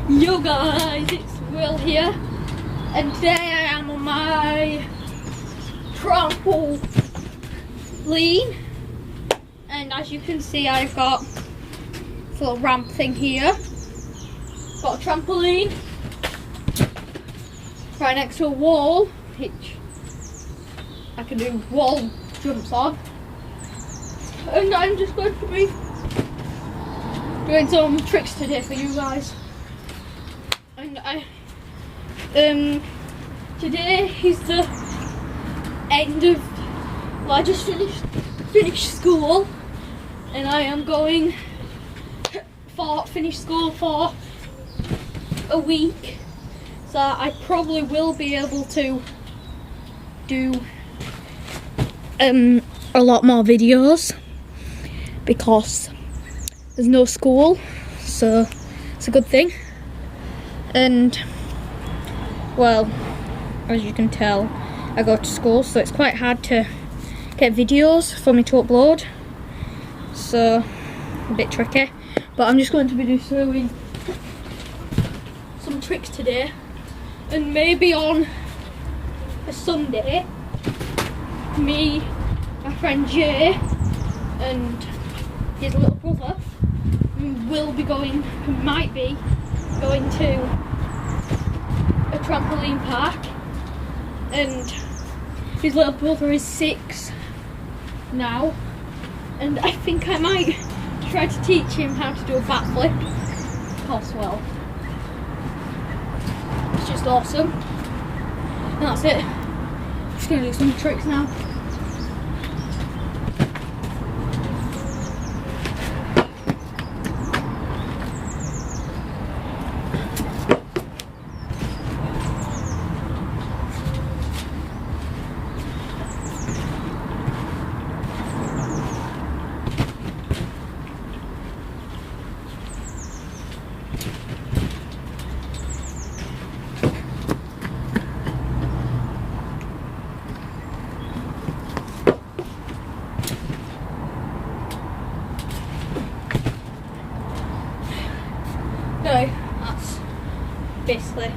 Yo guys, it's Will here, and today I am on my trampoline, and as you can see I've got a little ramp thing here, got a trampoline right next to a wall which I can do wall jumps on, and I'm just going to be doing some tricks today for you guys. And today is the end of, well, I just finished school, and I am going for finish school for a week, so I probably will be able to do a lot more videos because there's no school, so it's a good thing. And well, as you can tell, I go to school, so it's quite hard to get videos for me to upload, so a bit tricky. But I'm just going to be doing some tricks today, and maybe on a Sunday me, my friend Jay and his little brother might be going to a trampoline park, and his little brother is 6 now, and I think I might try to teach him how to do a backflip, because well, it's just awesome. And that's it. I'm just going to do some tricks now. No, that's basically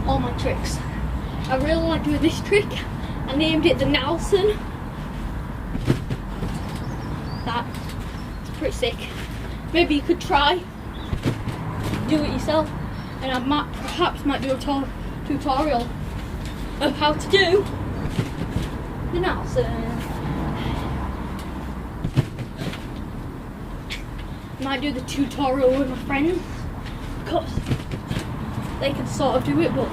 all my tricks. I really like doing this trick. I named it the Nelson. That's pretty sick. Maybe you could try, do it yourself, and I perhaps might do a tutorial of how to do the Nelson. Might do the tutorial with my friends because they can sort of do it, but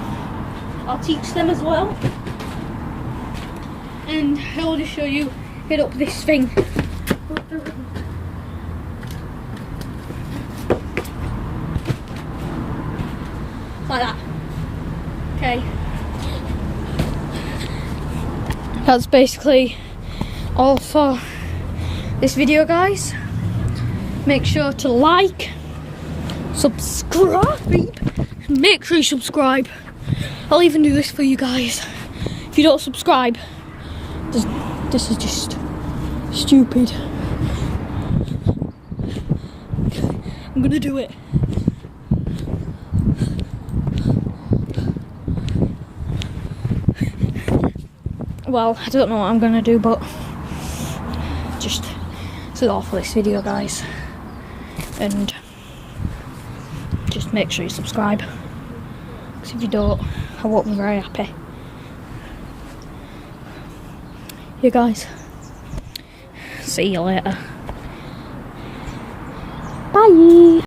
I'll teach them as well. And I'll just show you, hit up this thing like that. Okay, that's basically all for this video, guys. Make sure to like, subscribe, make sure you subscribe. I'll even do this for you guys. If you don't subscribe, this is just stupid. I'm gonna do it. Well, I don't know what I'm gonna do, but just this is all for this video, guys. And just make sure you subscribe, because if you don't, I won't be very happy. You guys, see you later. Bye.